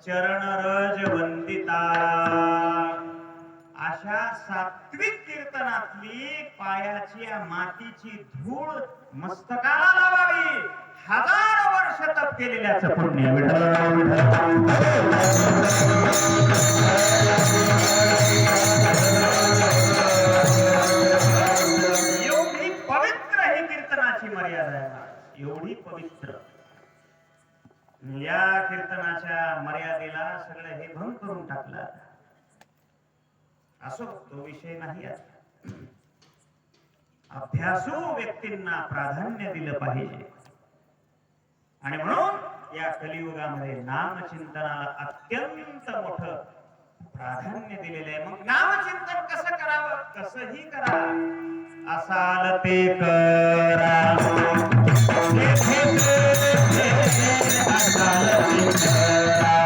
चरण रज वंदिता अशा सात्विक कीर्तनातली पायाची मातीची धूळ मस्तकाला लावावी. 1000 वर्ष तप केलेल्याचं पुण्य. एवढी पवित्र ही कीर्तनाची मर्यादा आहे, एवढी पवित्र. या कीर्तनाच्या मर्यादेला सगळं हे भंग करून टाकलं. असो, तो विषय नाही. अभ्यासू व्यक्तींना प्राधान्य दिलं पाहिजे आणि म्हणून या कलियुगामध्ये नामचिंतनाला अत्यंत मोठं प्राधान्य दिलेलं आहे. मग नामचिंतन कसं करावं? कसंही करा, असाल ते करा. असाल ते करा.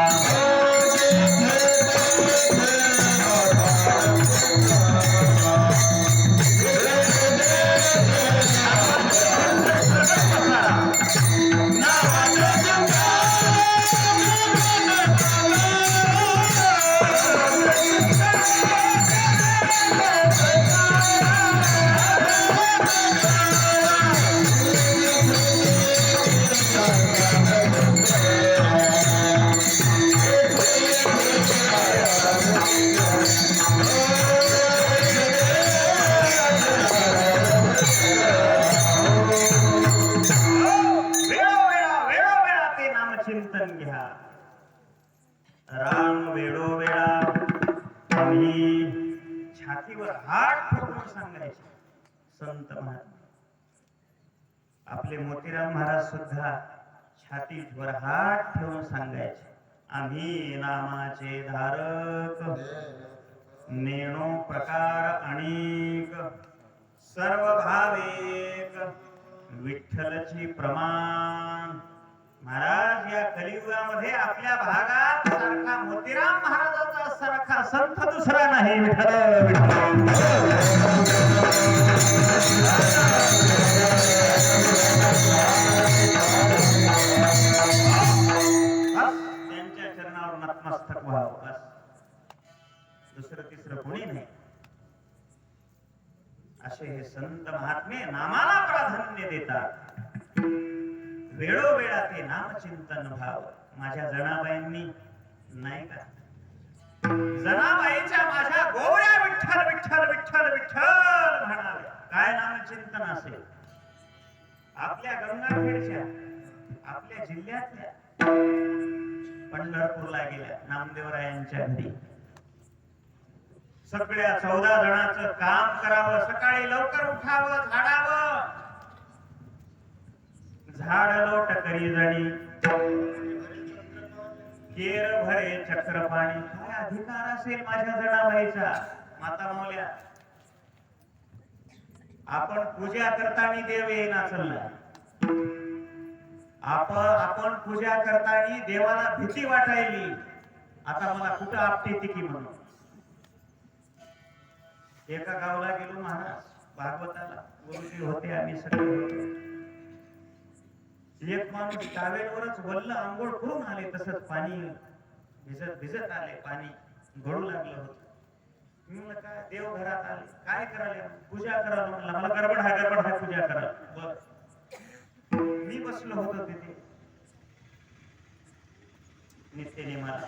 चिंतन घ्या. राम वेळोवेळा आम्ही छातीवर हात ठेवून सांगायचे. संत महात्मा आपले मोतीराम महाराज सुद्धा छातीवर हात ठेवून सांगायचे, आम्ही नामाचे धारक, नेणो प्रकार अनेक, सर्व भावेक, विठ्ठलची प्रमाण. महाराज, या कलियुगामध्ये आपल्या भागात सारखा मोतीराम महाराजाचा सारखा संत दुसरा नाही. त्यांच्या चरणावर नतमस्तक व्हावं, बस. दुसरं तिसरं कोणी नाही. असे हे संत महात्मे नामाला प्राधान्य देतात. वेळोवेळा ते नामचिंतन भाव. माझ्या जनाबाईंनी नाही का, जनाबाईच्या माझ्या गोवऱ्या विठ्ठल विठ्ठल विठ्ठल विठ्ठल म्हणाले. काय नामचिंतन असेल? आपल्या गंगाखेडच्या, आपल्या जिल्ह्यातल्या पंढरपूरला गेल्या नामदेवरायांच्या घरी. सगळ्या 14 जणांचं काम करावं, सकाळी लवकर उठावं, झाडावं. झाड लोट करी जणी, केर भरे चक्र पाणी. काय अधिकार असेल माझ्या जनाबाईचा? माता माऊल्या, आपण पूजा करताना देव येईना चालला. आपण पूजा करताना देवाला भीती वाटायली, आता मला कुठं आपटे की म्हणून. एका गावाला गेलो महाराज, भागवताला गुरुजी होते, आम्ही सगळे होतो. एक माणूस टावेलवरच वल्ल आंघोळ करून आले, तसंच पाणी भिजत भिजत आले, पाणी गळू लागलं होतं. मी म्हणलं, काय देव घरात आले, काय करायला? पूजा करायला. म्हणलं, मला गडबड आहे पूजा करा. मी बसलो होतो तिथे नित्यने मला,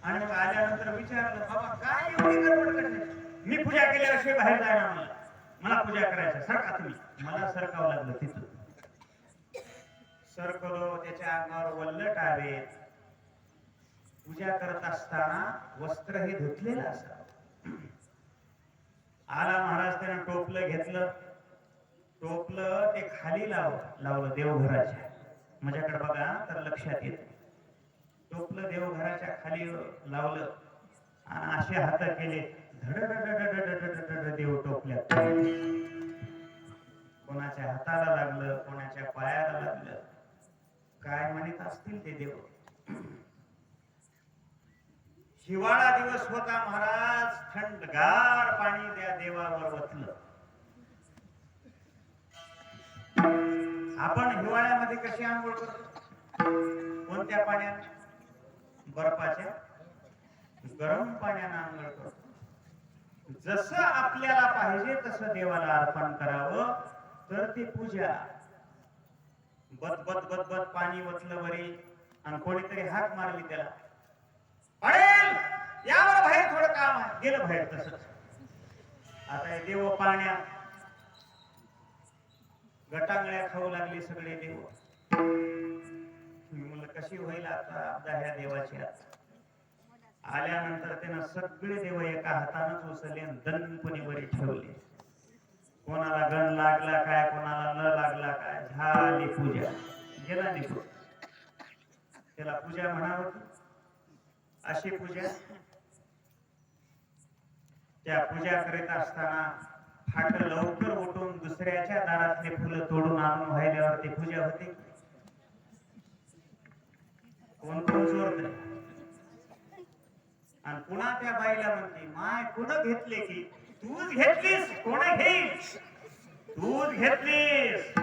आणि मग आल्यानंतर विचारलं, बाबा काय एवढी गडबड करायची? मी पूजा केल्याशिवाय बाहेर जाणार, मला पूजा करायचं, सरका तुम्ही. मला सरकावं लागलं. तिथं सरकलो, त्याच्या अंगावर वल्ल टावे. पूजा करत असताना वस्त्र हे धुतलेलं असतं. आला महाराज, त्यानं टोपलं घेतलं, टोपलं ते खाली लावलं देवघराच्या. माझ्याकडे बघा तर लक्षात येत. टोपलं देवघराच्या खाली लावलं आणि असे हात केले, धड देव टोपल्यात. कोणाच्या हाताला लागलं, कोणाच्या पायाला लागलं. काय म्हणत असतील ते देव. हिवाळा दिवस होता महाराज, थंडगार पाणी त्या देवावर ओतलं. आपण हिवाळ्यामध्ये कशी आंघोळ करतो? कोणत्या पाण्यात? बर्फाच्या गरम पाण्यानं आंघोळ करतो. जसं आपल्याला पाहिजे तसं देवाला अर्पण करावं तर ती पूजा. बद बद बद बद पाणी वतलं वरी आणि कोणीतरी हाक मारली त्याला, पडेल यावर बाहेर थोडं काम आहे, गेलं बाहेर तसंच. आता हे देव पाण्यात गटांगळ्या खाऊ लागले सगळे देव. मुलं कशी होईल आता ह्या देवाची. आल्यानंतर त्यानं सगळे देव एका हातानंच उचलले आणि दणपणे वरी ठेवले. कोणाला गण लागला काय, कोणाला न लागला काय, झाली पूजा, गेला निघून. त्याला पूजा म्हणावं अशी पूजा. त्या पूजा करीत असताना फाट लवकर उठून दुसऱ्याच्या दारातले फुलं तोडून आणून व्हायल्यावर ती पूजा होते. कोण कोण चोरत. आणि पुन्हा त्या बाईला म्हणते, माय कोण घेतले की, तूच घेतलीस, कोण घेईल, तूच घेतलीस.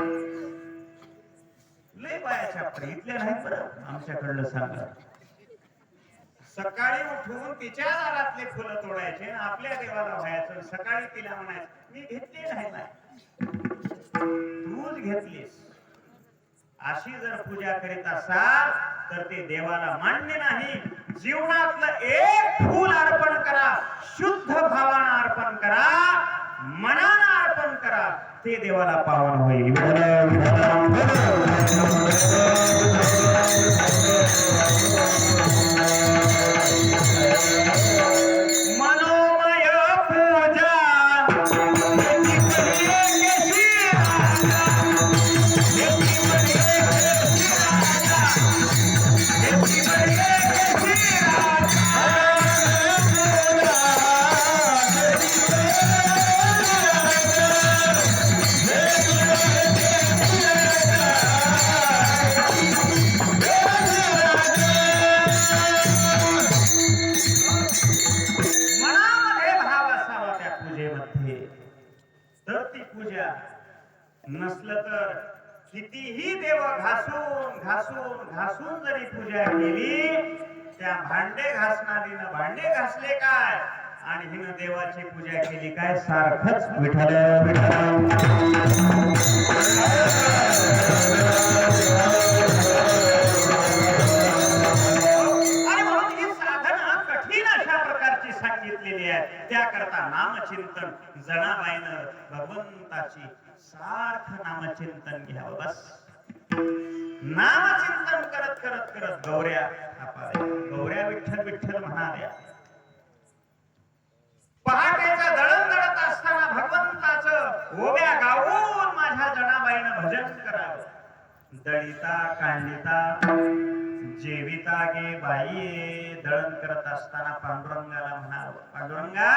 लय बायाच्या इथल्या नाही बरं आमच्याकडलं सांगा. सकाळी उठून तिच्या दारातले फुलं तोडायचे, आपल्या देवाला व्हायचं. सकाळी तिला म्हणायचं, मी घेतले नाही, तूच घेतलीस. अशी जर पूजा करीत असाल तर ते देवाला मान्य नाही. जीवनातलं एक फूल अर्पण करा, शुद्ध भावानं अर्पण करा, मनानं अर्पण करा, ते देवाला पावन होईल. मनोमय पूजा नसलं तर कितीही देव घासून घासून घासून जरी पूजा केली, त्या भांडे घासणारीनं भांडे घासले काय आणि हिनं देवाची पूजा केली काय, सारखंच विठ्ठल विठ्ठल. आणि म्हणून ही साधना कठीण अशा प्रकारची सांगितलेली आहे. त्याकरता नामचिंतन जनाबाईनं भगवंताची सारखं नामचिंतन घ्यावं. बस नामचिंतन करत करत करत गौऱ्या गौऱ्या विठ्ठल विठ्ठल म्हणाल्या. पहाटेचं दळण दळत असताना भगवंताचं ओव्या गाऊन माझ्या जनाबाईनं भजन करावं. दळिता कांडिता जेविता गे बाई. दळण करत असताना पांडुरंगाला म्हणावं, पांडुरंगा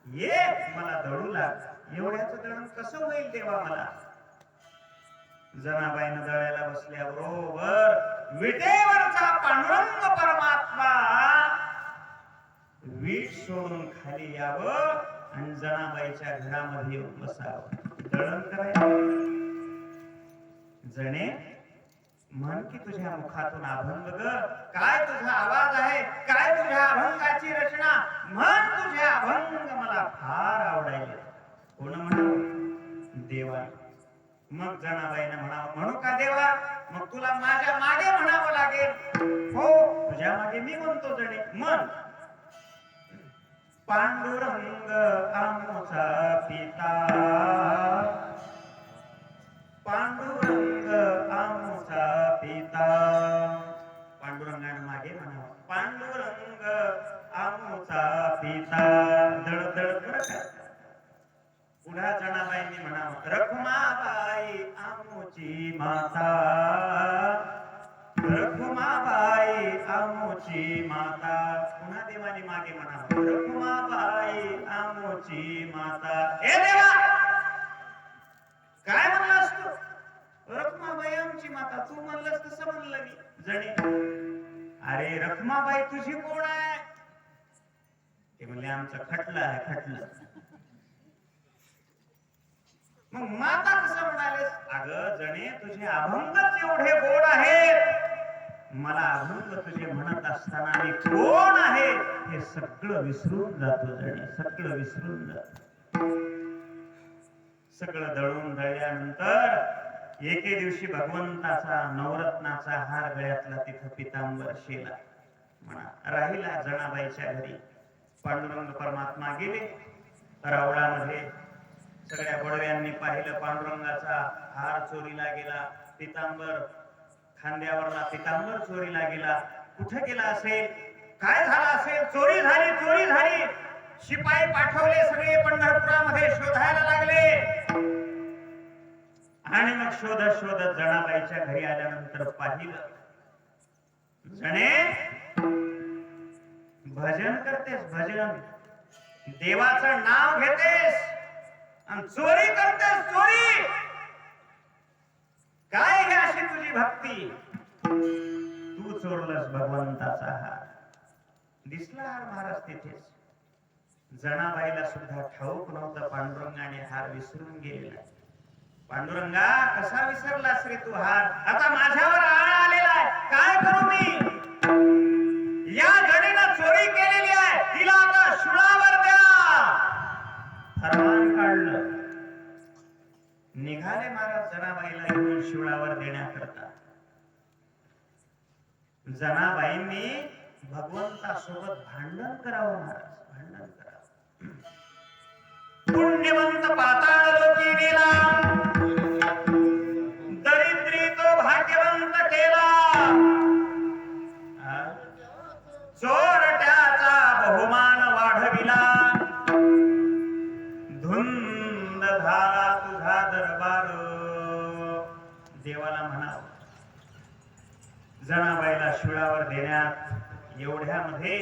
ये मला दळू लाग. एवढ्याचं दळण कसं होईल देवा मला. जनाबाईनं दळायला बसल्याबरोबर विटेवरचा पांडुरंग परमात्मा वीट सोडून खाली यावं आणि जनाबाईच्या घरामध्ये येऊन बसावं. दळण करायचं. जणे म्हण की तुझ्या मुखातून अभंग ग, काय तुझा आवाज आहे, काय तुझ्या अभंगाची रचना, म्हण तुझ्या अभंग मला फार आवडायले. कोण म्हणावं, देवा. मग जनाबाईने म्हणावं, म्हणू का देवा, मग तुला माझ्या मागे म्हणावं लागेल. हो तुझ्या मागे मी म्हणतो जणे, म्हण. पांडुरंग आमचा पिता, पांडुरंग आमचा पिता. पांडुरंगाने मागे म्हणावं, पांडुरंग आमचा पिता. दळदळ बरं का. पुढा जनाबाईंनी म्हणावं, रखुमाबाई आमची माता, रखुमाबाई आमची माता. पुन्हा देवानी मागे म्हणावं, रखुमाबाई आमची माता. ए देवा काय म्हणलास तू, रखुमाबाई आमची माता. तू म्हणलंस तसं म्हणलं मी. जणे अरे रखुमाबाई तुझी कोण आहे. ते म्हणले आमचं खटलं आहे, खटलं. मग माता कसं म्हणालेस. अगं जणे तुझे अभंगच एवढे गोड आहेत, मला अभंग तुझे म्हणत असताना मी कोण आहे हे सगळं विसरून जातो जणे, सगळं विसरून जातो. सगळं दळून दळल्यानंतर एके दिवशी भगवंताचा नवरत्नाचा हार गळ्यातला तिथं पितांबर शेला म्हणा राहिला जनाबाईच्या घरी. पांडुरंग परमात्मा गेले रावळामध्ये. सगळ्या बडव्यांनी पाहिलं पांडुरंगाचा हार चोरीला गेला, पितांबर खांद्यावरला पितांबर चोरीला गेला. कुठे गेला असेल, काय झालं असेल? चोरी झाली, चोरी झाली. शिपाई पाठवले, सगळे पंढरपुरामध्ये शोधायला लागले. आणि मग शोधत शोधत जनाबाईच्या घरी आल्यानंतर पाहिलं, जणे भजन करतेस, भजन देवाचं नाव घेतेस आणि चोरी करतेस, चोरी. काय हे अशी तुझी भक्ती? तू चोरलंस भगवंताचा हार. दिसला हार महाराज तिथेच. जनाबाईला सुद्धा ठाऊक नव्हतं पांडुरंगाने हार विसरून गेलेला. पांडुरंगा कसा विसरलास रे तू हार? आता माझ्यावर आळ आलेला आहे, काय करू मी? या जडीनं चोरी केलेली आहे, तिला आता शुळावर द्या. फरमान काढलं. निघाले महाराज जनाबाईला घेऊन शुळावर देण्याकरता. जनाबाईंनी भगवंतासोबत भांडण करावं महाराज, भांडण करावं. पुण्यवंत पाताळ लोकी गेला, दरिद्री तो भाग्यवंत केला. चोरट्याचा बहुमान वाढविला, धुंद झाला तुझा दरबार. देवाला म्हणावं. जनाबाईला शुळावर देण्यात एवढ्यामध्ये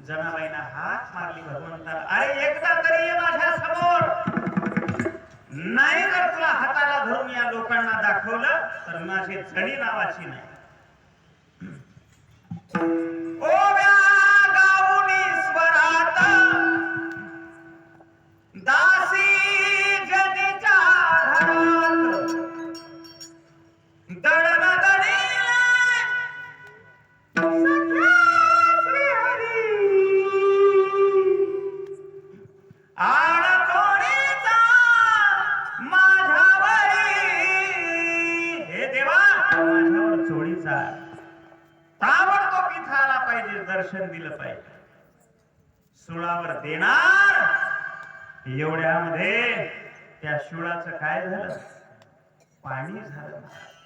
जनाबाईला हात मारली भगवंताला. अरे एकदा तरी ये माझ्या समोर. नाही जर तुला हाताला धरून या लोकांना दाखवलं तर माझी झडी नावाची नाही. ओव्या गाऊनी स्वरात दासी जनीच्या घरात दळण दळीला सख्या श्रीहरी. आळ चोरीचा माझ्यावरी. हे देवा माझ्यावर चोरीचा ताबडतोब इथं आला पाहिजे, दर्शन दिलं पाहिजे. सुळावर देणार. एवढ्यामध्ये त्या शुळाचं काय झालं? पाणी झालं,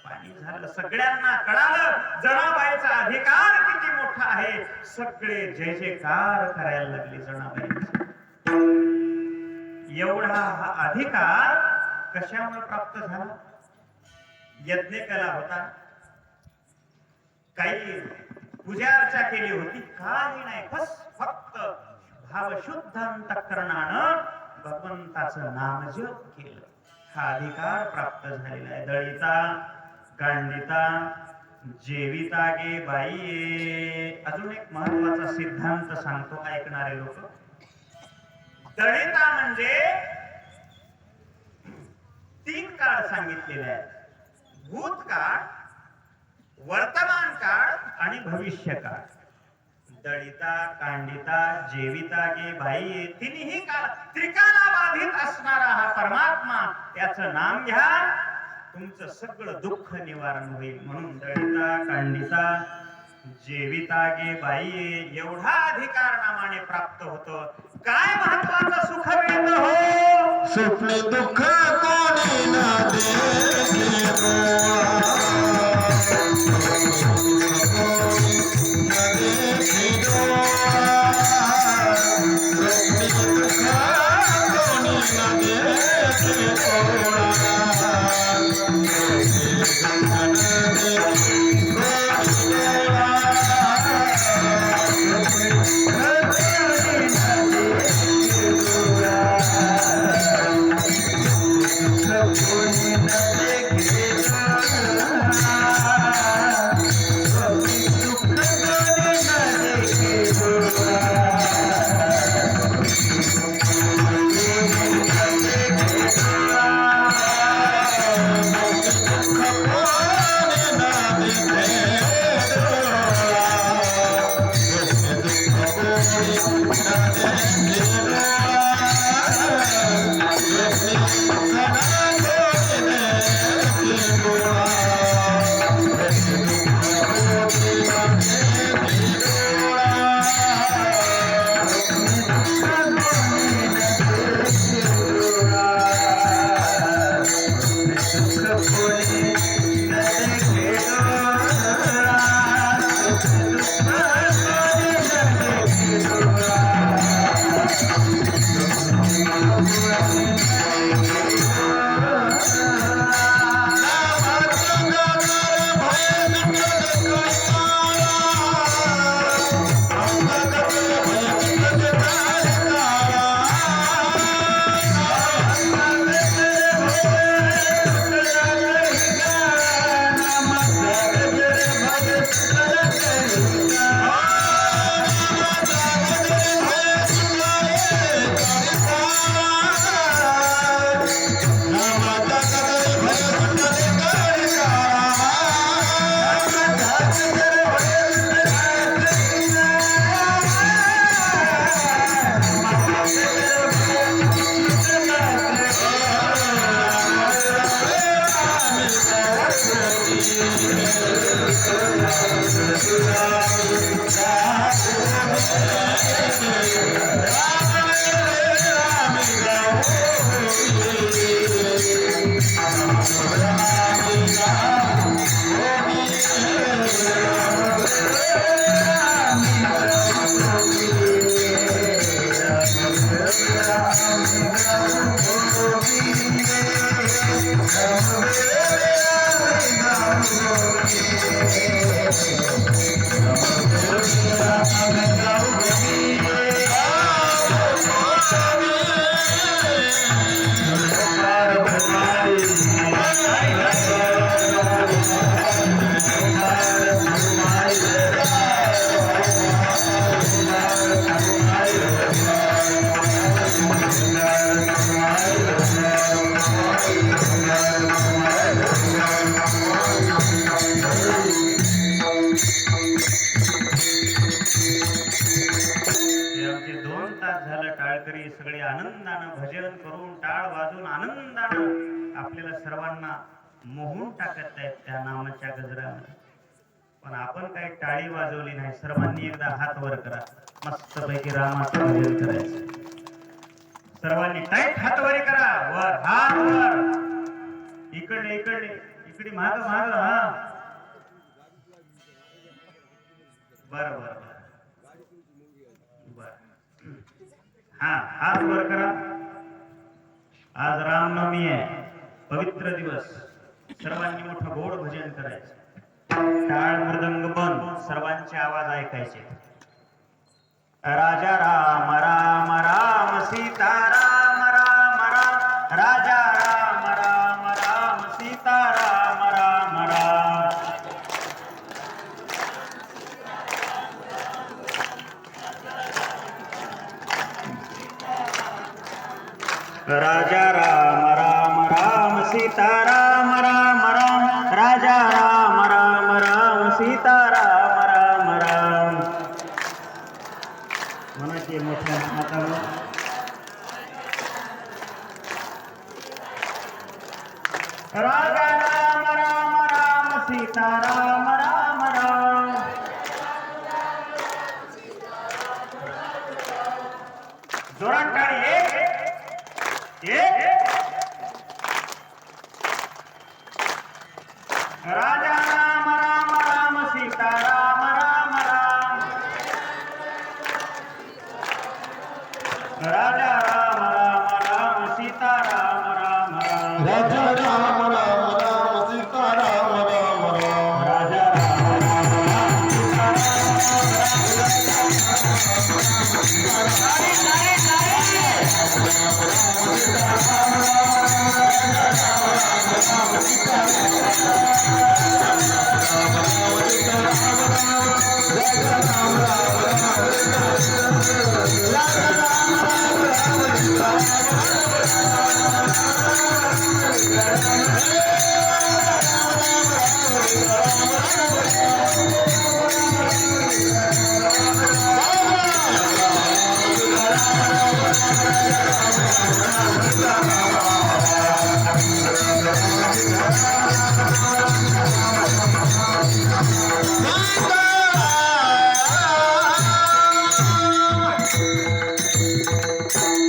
पाणी झालं. सगळ्यांना कळालं जनाबाईचा अधिकार किती मोठा आहे. सगळे जय जयकार करायला लागले जनाबाईचा. एवढा हा अधिकार कशामुळे प्राप्त झाला? यज्ञ केला होता, काही पूजा अर्चा केली होती, काही नाही. फक्त भावशुद्ध अंतःकरणानं भगवंताचं नामजप केलं. हा अधिकार प्राप्त झालेला आहे. दळिता कांडिता जेविता गे बाई. अजून एक महत्वाचा सिद्धांत सांगतो ऐकणारे लोक. दळिता म्हणजे 3 काळ सांगितलेले आहेत. भूतकाळ, वर्तमान काळ आणि भविष्य काळ. दळिता कांडिता जेविता गे बाई. तिन्ही काळ त्रिकाला बाधित असणारा हा परमात्मा, त्याचं नाम घ्या, तुमचं सगळं दुःख निवारण होईल. म्हणून दळिता कांडिता जेविता गे बाई एवढा अधिकार नामाने प्राप्त होतो. काय महत्वाचं सुख मिळतं हो? सुखने दुःख कोणी ना आमचे 2 तास झालं टाळकरी सगळे आनंदानं भजन करून टाळ वाजून आनंदानं आपल्याला सर्वांना मोहून टाकत आहेत त्या नामाच्या गजरानं. पण आपण काही टाळी वाजवली नाही. सर्वांनी एकदा हात वर करा. मस्त पैकी रामाचं भजन करायचं. सर्वांनी टाईट हात वर करा. वर हात वर. इकडे इकडे इकडे माग माग. हा बर बर बर. हा हात वर करा. आज रामनवमी आहे. पवित्र दिवस. सर्वांनी मोठं गोड भजन करायचं. टाळ मृदंग बंद. सर्वांचे आवाज ऐकायचे. राजा राम राम राम सीता राम राम राम. राजा राम राम राम सीता राम राम राम. राजा राम राम राम सीता राम राम राम. राजा राम राम राम सीता राम राम राम. म्हणायचे मोठ्या हातावर. राजा राम राम राम सीता राम राम राम. जोरात टाळी. एक राजा राम राम राम सीता राम राम राम. राजा राम राम राम सीता राम राम राम. राजा राम राम राम सीता राम राम राम. राजा राम राम राम सीता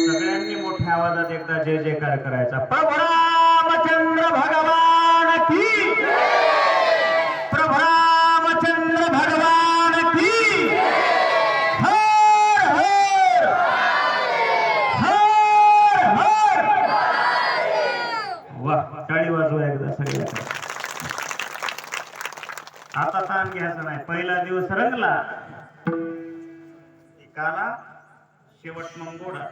सगळ्यांनी मोठ्या आवाजात एकदा जय जयकार करायचा. प्रभू रामचंद्र भगवान की. प्रभू रामचंद्र भगवान की. हर हर हर हर. वा टाळी वाजवा एकदा सगळ्या. आता ताण घ्यायचा नाही. पहिला दिवस रंगला. एकाला शेवट मंगोडा.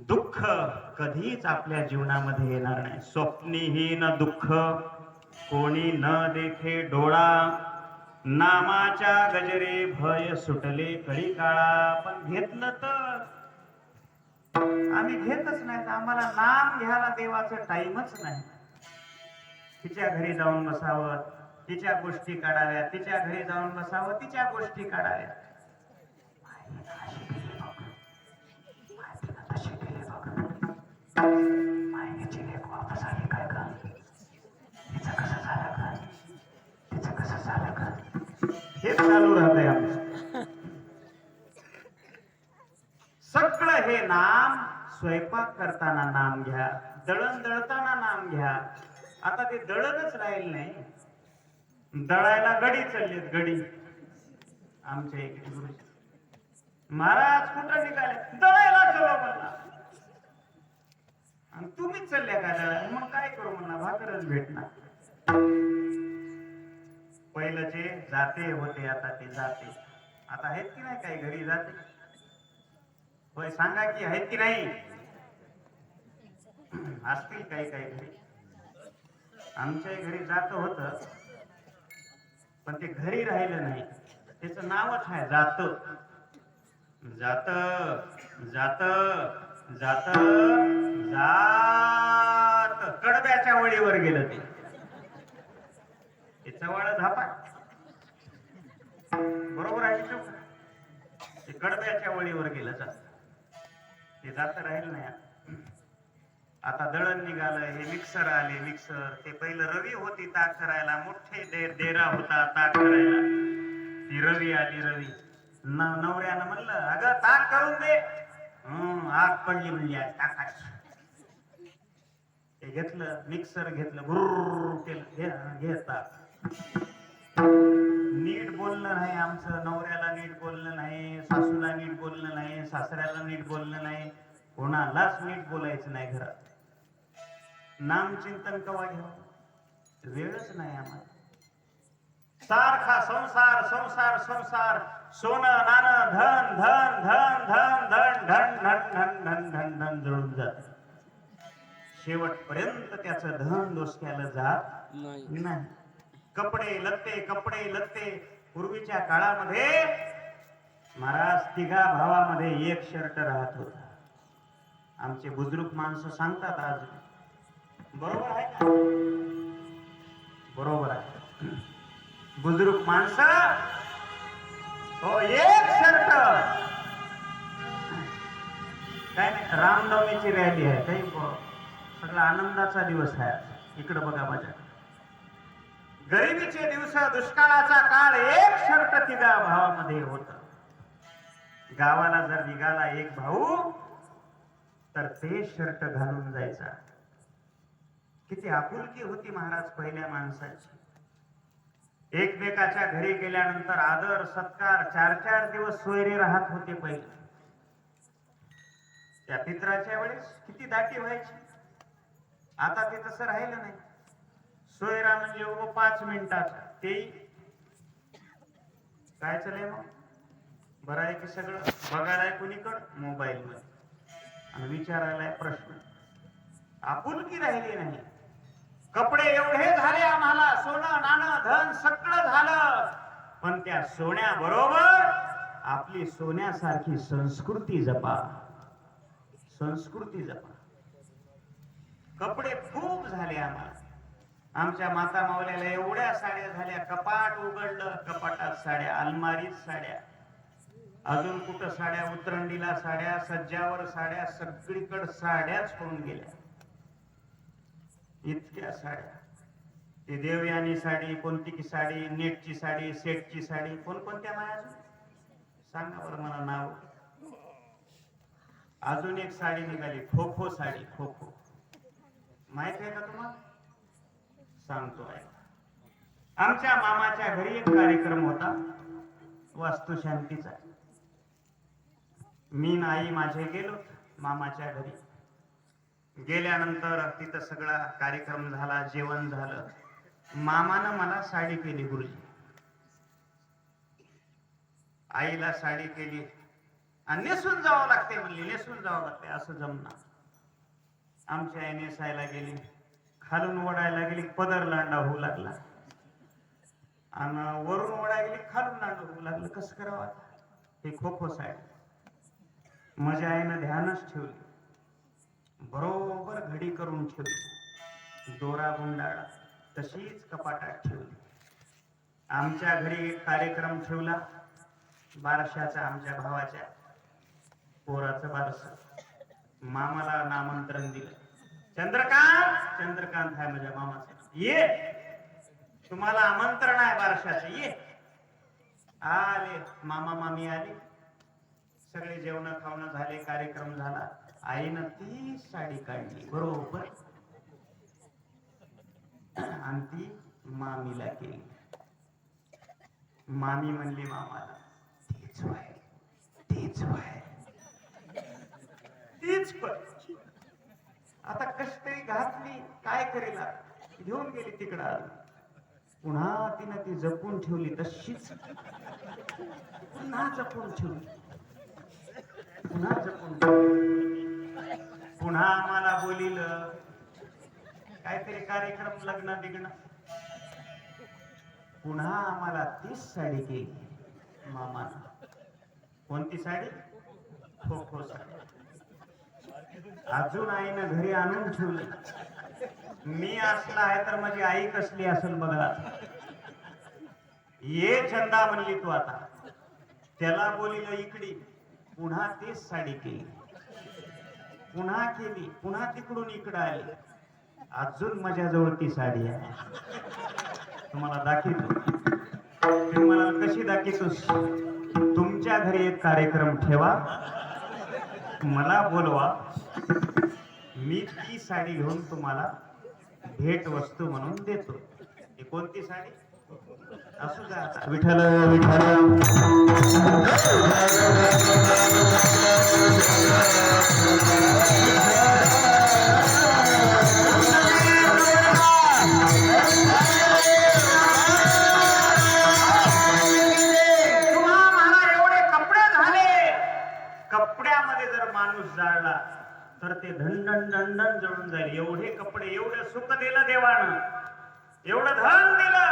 दुःख कधीच आपल्या जीवनामध्ये येणार नाही. स्वप्नीहीन दुःख कोणी न देखे डोळा. नामाच्या गजरे भय सुटले कळी काळा. पण घेतलं तर आम्ही घेतच नाही. आम्हाला नाम घ्यायला देवाचं टाइमच नाही. तिच्या घरी जाऊन बसावं, तिच्या गोष्टी काढाव्या. तिच्या घरी जाऊन बसावं, तिच्या गोष्टी काढाव्या. मायेची लेक वापस आली काय का? हिचं कसं झालं का? हे चालू राहतंय आमचं. सगळं हे नाम स्वयंपाक करताना नाम घ्या, दळण दळताना नाम घ्या. आता ते दळणच राहील नाही. दळायला गडी चाललेत, गडी. आमच्या इकडे गुरुजी महाराज कुठं निघाले, दळायला चलो म्हणला. आणि तुम्हीच चालल्या का दळायला? मग काय करू म्हणला, भाकरच भेटणार. पहिलंचे जाते होते, आता ते जाते. आता आहेत की नाही काही घरी जाते? होय, सांगा की आहेत की नाही? असतील काही काही घरी. आमच्या घरी जात होत, पण ते घरी राहिलं नाही. त्याचं नावच आहे जात. जात जात जात जात कडब्याच्या वळीवर गेलं ते. चवळ झापा बरोबर आहे की चूक? ते कडब्याच्या वळीवर गेलं जात. ते जात राहील नाही. आता दळण निघालं, हे मिक्सर आले. मिक्सर ते पहिलं रवी होती ताक करायला, मोठे डेरा होता ताक करायला. ती रवी आली. रवी नवऱ्यानं म्हणलं, अगं ताक करून दे. आग पडली म्हणजे ताकाची. ते घेतलं मिक्सर, घेतलं गुर्र केलं, घे ताक. नीट बोलणं नाही आमचं. नवऱ्याला नीट बोलणं नाही, सासूला नीट बोलणं नाही, सासऱ्याला नीट बोलणं नाही, कोणालाच नीट बोलायचं नाही घरात. नामचिंतन कवा घ्यावं, वेळच नाही आम्हाला. सारखा संसार संसार संसार, सोनं नाणं धन धन धन धन धन धन धन धन धन धन धन जळून जात. शेवटपर्यंत त्याचं धन डोसक्याला जात नाही. कपडे लत्ते. पूर्वीच्या काळामध्ये महाराज तिघा भावामध्ये एक शर्ट राहत होता. आमचे बुजुर्ग माणसं सांगतात आज. बरोबर आहे का? बरोबर आहे. बुजुर्ग माणसं हो, एक शर्ट. काय नाही, रामनवमीची रॅली आहे काही, सगळा आनंदाचा दिवस आहे. इकडे बघा माझ्या. गरिबीचे दिवस, दुष्काळाचा काळ, एक शर्ट तिघा भावामध्ये होत. गावाला जर निघाला एक भाऊ तर ते शर्ट घालून जायचा. किती आपुलकी होती महाराज पहिल्या माणसाची. एकमेकाच्या घरी गेल्यानंतर आदर सत्कार, 4-4 दिवस सोयरे राहत होते पहिले. त्या पित्राच्या वेळेस किती दाटी व्हायची. आता ते तसं राहिलं नाही. सोयरा म्हणजे 5 मिनिटाचा, ते काय चालय मग बरं आहे की सगळं बघायलाय कुणीकडं मोबाईल मध्ये, आणि विचारायलाय प्रश्न. आपुलकी राहिली नाही. कपडे एवढे झाले आम्हाला, सोनं नाणं धन सगळं झालं, पण त्या सोन्याबरोबर आपली सोन्यासारखी संस्कृती जपा. संस्कृती जपा. कपडे खूप झाले आम्हाला. आमच्या माता मावल्याला एवढ्या साड्या झाल्या, कपाट उघडलं, कपाटात साड्या, अलमारीत साड्या, अजून कुठं साड्या, उतरंडीला साड्या, सज्जावर साड्या, सगळीकडे साड्याच होऊन गेल्या. इतक्या साड्या. ती देवयानी साडी, कोणती की साडी, नेटची साडी, सेटची साडी, कोणकोणत्या माया सांगा बरं मला नाव. अजून एक साडी निघाली, खो खो साडी. खो खो माहित आहे का तुम्हाला? सांगतो आहे. आमच्या मामाच्या घरी एक कार्यक्रम होता वास्तुशांतीचा. मी आई माझे गेलो मामाच्या घरी. गेल्यानंतर तिथं सगळा कार्यक्रम झाला, जेवण झालं. मामानं मला साडी केली गुरुजी. आईला साडी केली आणि नेसून जावं लागते म्हणली, नेसून जावं लागते, असं जमणार. आमची आई नेसायला गेली, खालून ओढायला गेली, पदर लांडा होऊ लागला, आणि वरून ओढायला गेली, खालून लांडा होऊ लागलं. कसं करावं? हे खो खो साडी माझ्या आईनं ध्यानच ठेवली. बरोबर घडी करून ठेवली, दोरा गुंडाळा, तशीच कपाटात ठेवली. आमच्या घरी एक कार्यक्रम ठेवला बारशाचा, आमच्या भावाच्या पोराचं बारस. मामाला नामांतरण दिलं. चंद्रकांत, चंद्रकांत आहे माझ्या मामाचं, ये तुम्हाला आमंत्रण आहे बारशाचं, ये. आले मामा मामी आले, सगळे जेवण खावणं झाले, कार्यक्रम झाला. आईनं ती साडी काढली बरोबर आणि ती मामीला केली. मामी म्हणली मामाला, तीच वय तीच वय तीच पण. आता कष्टही घातली, काय करेल, घेऊन गेली तिकडं. पुन्हा तिनं ती जपून ठेवली तशीच, पुन्हा जपून ठेवली, पुन्हा जपून ठेवली. पुन्हा आम्हाला बोलिलं काहीतरी कार्यक्रम, लग्न बिग्न. पुन्हा आम्हाला तीच साडी केली मामानं. कोणती साडी? खो खो साडी. अजून आईनं घरी आणून ठेवली. मी असला आहे तर माझी आई कसली असेल बघा. ये चंदा म्हणली तू आता. त्याला बोलिलं इकडी, पुन्हा तीच साडी केली, पुन्हा केली, पुन्हा तिकडून इकडं आली. अजून माझ्याजवळ ती साडी आहे, तुम्हाला दाखवतो. तुम्ही मला कशी दाखवतोस? तुमच्या घरी एक कार्यक्रम ठेवा, मला बोलवा, मी ती साडी घेऊन तुम्हाला भेट वस्तू म्हणून देतो. ही कोणती साडी असू द्या. विठ्ठल विठ्ठल कपड्यामध्ये जर माणूस जाळला तर ते धंडन धंडन जळून जाईल. एवढे कपडे, एवढं सुख दिलं देवानं, एवढं धन दिलं.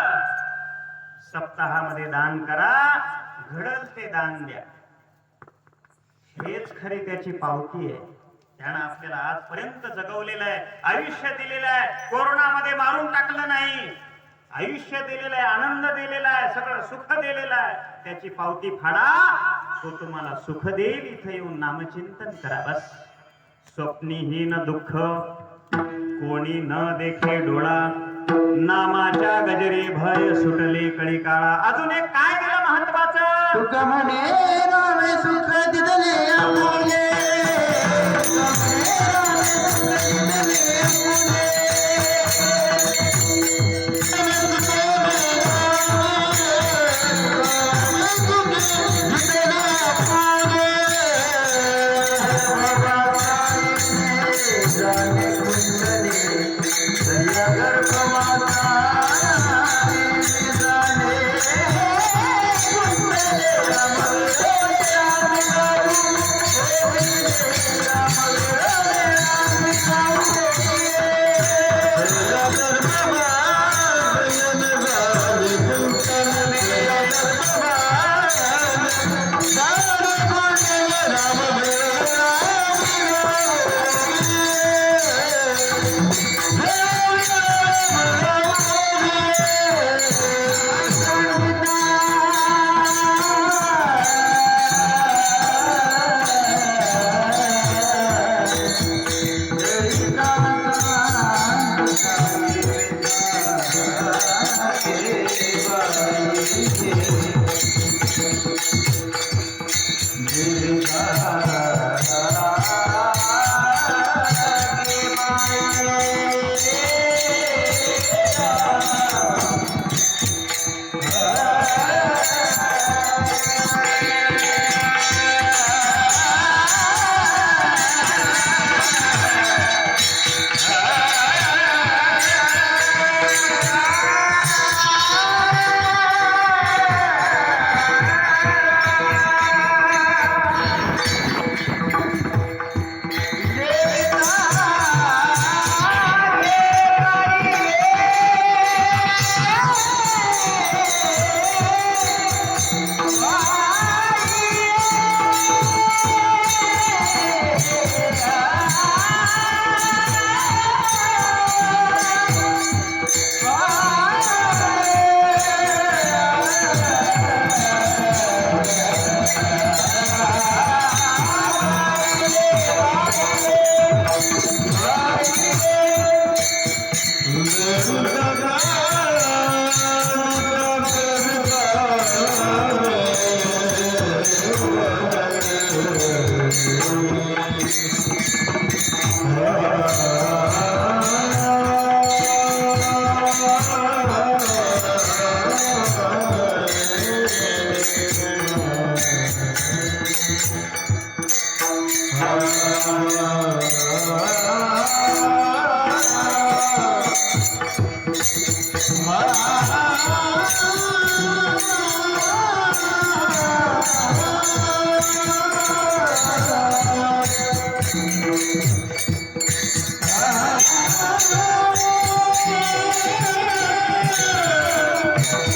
सप्ताहामध्ये दान करा, घडल ते दान द्या. हेच खरी त्याची पावती आहे. त्यानं आपल्याला आजपर्यंत जगवलेलं आहे, आयुष्य दिलेलं आहे, कोरोनामध्ये मारून टाकलं नाही. आयुष्य दिलेलं आहे, आनंद दिलेला आहे, सगळं सुख दिलेलं आहे. त्याची पावती फाडा, तो तुम्हाला सुख देईल. इथं येऊन नामचिंतन करा बस. स्वप्नीहीन दुःख कोणी न देखे डोळा, नामाच्या गजरे भय सुटले कळी काळा. अजून एक काय दिलं महत्वाचं? तुका म्हणे नामे सुख दिदले आपुले,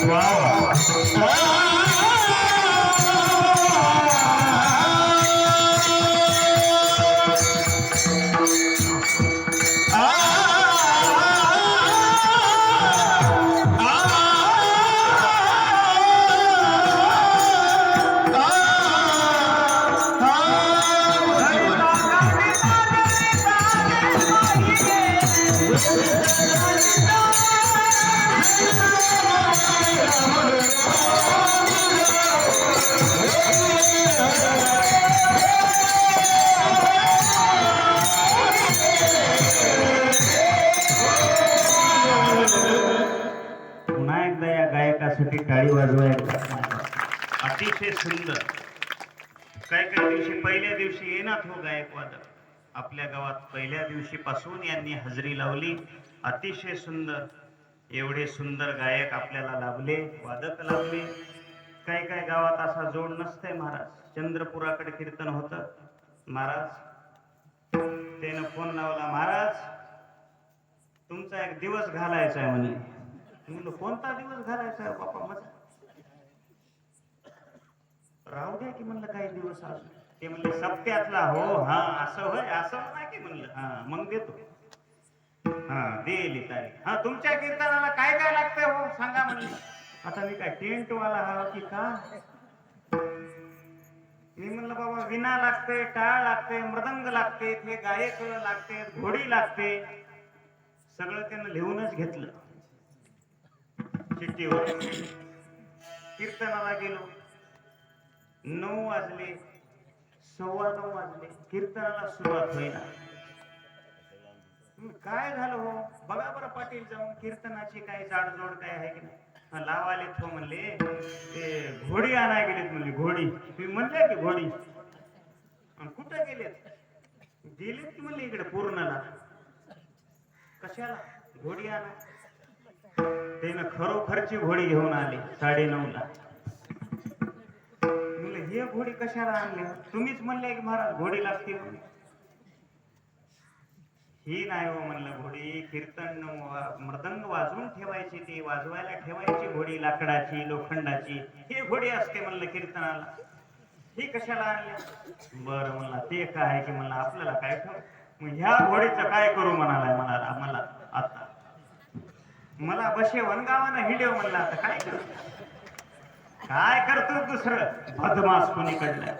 वा वा. पुन्हा एकदा या गायकासाठी टाळी वाजवायला. अतिशय सुंदर. काही दिवशी पहिल्या दिवशी येणार हो गायक वादक आपल्या गावात पहिल्या दिवशीपासून यांनी हजेरी लावली. अतिशय सुंदर. एवढे सुंदर गायक आपल्याला लाभले, वादक लाभले. काही गावात असा जोड नसतंय महाराज. चंद्रपुराकडे कीर्तन होतं महाराज, त्यानं फोन लावला, महाराज तुमचा एक दिवस घालायचा आहे म्हणे. म्हणलं कोणता दिवस घालायचा आहे बापा माझा? राहू द्या की म्हणलं काही दिवस अजून. ते म्हणले सप्त्यातला. हो हा असं होय, असं नाही की म्हणलं. हा मग देतो. हा दिली तारीख. हा तुमच्या कीर्तनाला काय काय लागतंय हो सांगा म्हणले. आता मी काय टेंट वाला हवा की का? मी म्हणलं बाबा विना लागते, टाळ लागते, मृदंग लागते, हे गायक लागते, घोडी लागते. सगळं त्यानं लिहूनच घेतलं चिठ्ठीवर. कीर्तनाला गेलो. 9 वाजले, 9:15 वाजले, कीर्तनाला सुरुवात होईना. काय झालं हो बघा बरं पाटील जाऊन, कीर्तनाची काय जाडजोड काय आहे की नाही. लावाले तो म्हणले ते घोडी आणाय गेलेत म्हणले. घोडी तुम्ही म्हणले की घोडी? कुठं गेलेत? गेलेत की म्हणले इकडे पूर्णला. कशाला? घोडी आणा. त्यानं खरोखरची घोडी घेऊन आली 9:30ला. म्हणले हे घोडी कशाला आणली? तुम्हीच म्हणले की महाराज घोडी लागते म्हणून. ही नाही हो म्हणलं घोडी. कीर्तन मृदंग वाजवून ठेवायची, ती वाजवायला ठेवायची घोडी लाकडाची लोखंडाची. ही घोडी असते म्हणलं कीर्तनाला. ही कशाला आणली? बरं म्हणला ते काय आहे की म्हणलं आपल्याला काय ठेव. मग ह्या घोडीचं काय करू म्हणालाय म्हणाला मला. आता मला बशे वनगावानं हिडेव म्हणलं. आता काय करू? काय करतो दुसरं बदमास कोणीकडलं.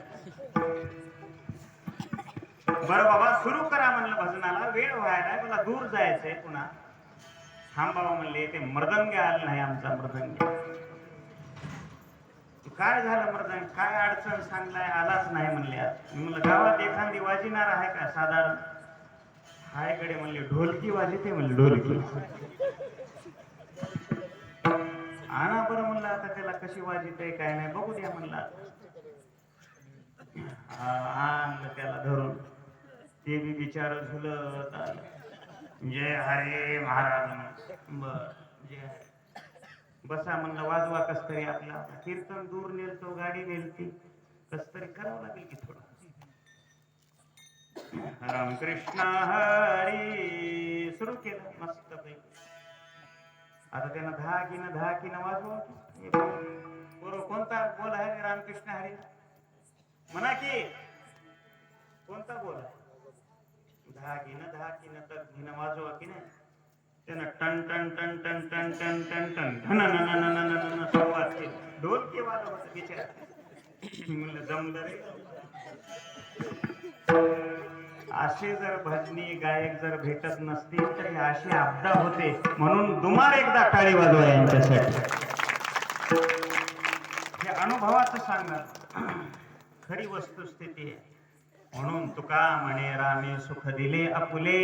बरं बाबा सुरू करा म्हणलं भजनाला. वेळ व्हायला मला दूर जायचंय पुन्हा. थांबावं म्हणले. ते मृदंग आलं नाही आमचा मृदंग. काय झालं मृदंग? काय अडचण सांगलाय? आलाच नाही म्हणले. आज म्हणलं गावात एखादी वाजिणार आहे का साधारण? हायकडे म्हणले ढोलकी वाजते म्हणले. ढोलकी आणा बरं म्हणलं. आता त्याला कशी वाजते काय नाही बघू द्या म्हणला. आणलं त्याला धरून. ते बी बिचार झुलत आलं. जय हरे महाराज. बर जय. बसा म्हणलं वाजवा कस तरी. आपला कीर्तन दूर नेलतो, गाडी नेलती, कस तरी करावं लागेल की थोडं. रामकृष्ण हरी सुरू केलं मस्त पैकी. आता त्यानं दहा किन वाजवा. बरोबर कोणता बोल आहे रे? रामकृष्ण हरी म्हणा की कोणता बोल आहे? 10 किन तर घेणं वाजवा की नाही. त्यानं टन टन टन टन टन टन टन टन धन सुरुवात केली. ढोलकी वाजव होत बिचार. म्हणलं जमलं रे. असे जर भजनी गायक जर भेटत नसतील तर अशी आपदा होते. म्हणून दुमार एकदा टाळी वाजवा यांच्यासाठी. हे अनुभवाचं सांगणार खरी वस्तुस्थिती आहे. म्हणून तुका म्हणे रामे सुख दिले आपुले,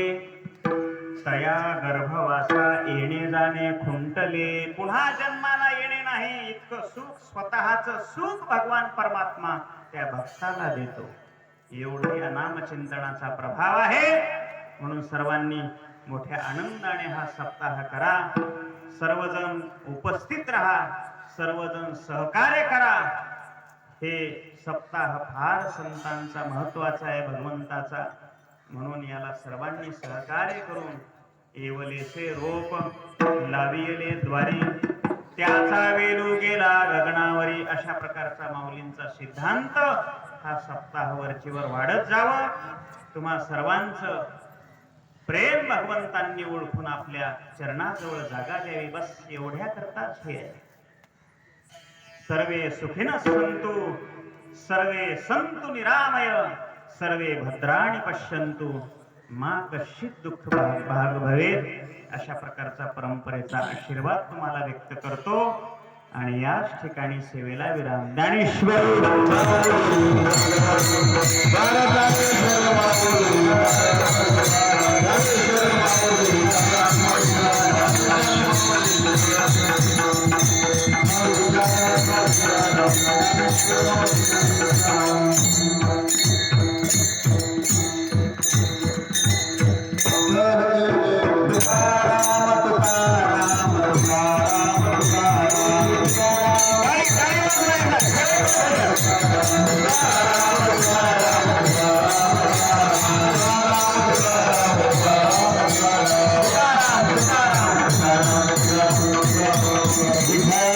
तया गर्भवासा येणे जाणे खुंटले. पुन्हा जन्माला येणे नाही इतकं सुख स्वतःच सुख भगवान परमात्मा त्या भक्ताला देतो. एवढे या नामचिंतनाचा प्रभाव आहे. म्हणून सर्वांनी मोठ्या आनंदाने हा सप्ताह करा. सर्वजण उपस्थित राहा, सर्वजण सहकार्य करा. हे सप्ताह फार संतांचा महत्वाचा आहे, भगवंताचा. म्हणून याला सर्वांनी सहकार्य करून येवलेसे रोप लावियले द्वारी, त्याचा वेलू गेला गगनावरी. अशा प्रकारचा माऊलींचा सिद्धांत हा सप्ताह वरचीवर वाढत जावा. तुम्हा सर्वांचं प्रेम भगवंतांनी ओळखून आपल्या चरणाजवळ जागा द्यावी, बस एवढ्या करताच हे आहे. सर्वे सुखिनः सन्तु, सर्वे सन्तु निरामय, सर्वे भद्राणि पश्यन्तु, मा कश्चित् दुःख भाग भवेत. अशा प्रकारचा परंपरेचा आशीर्वाद तुम्हाला व्यक्त करतो आणि याच ठिकाणी सेवेला विराम. ज्ञानेश्वर विठ्ठल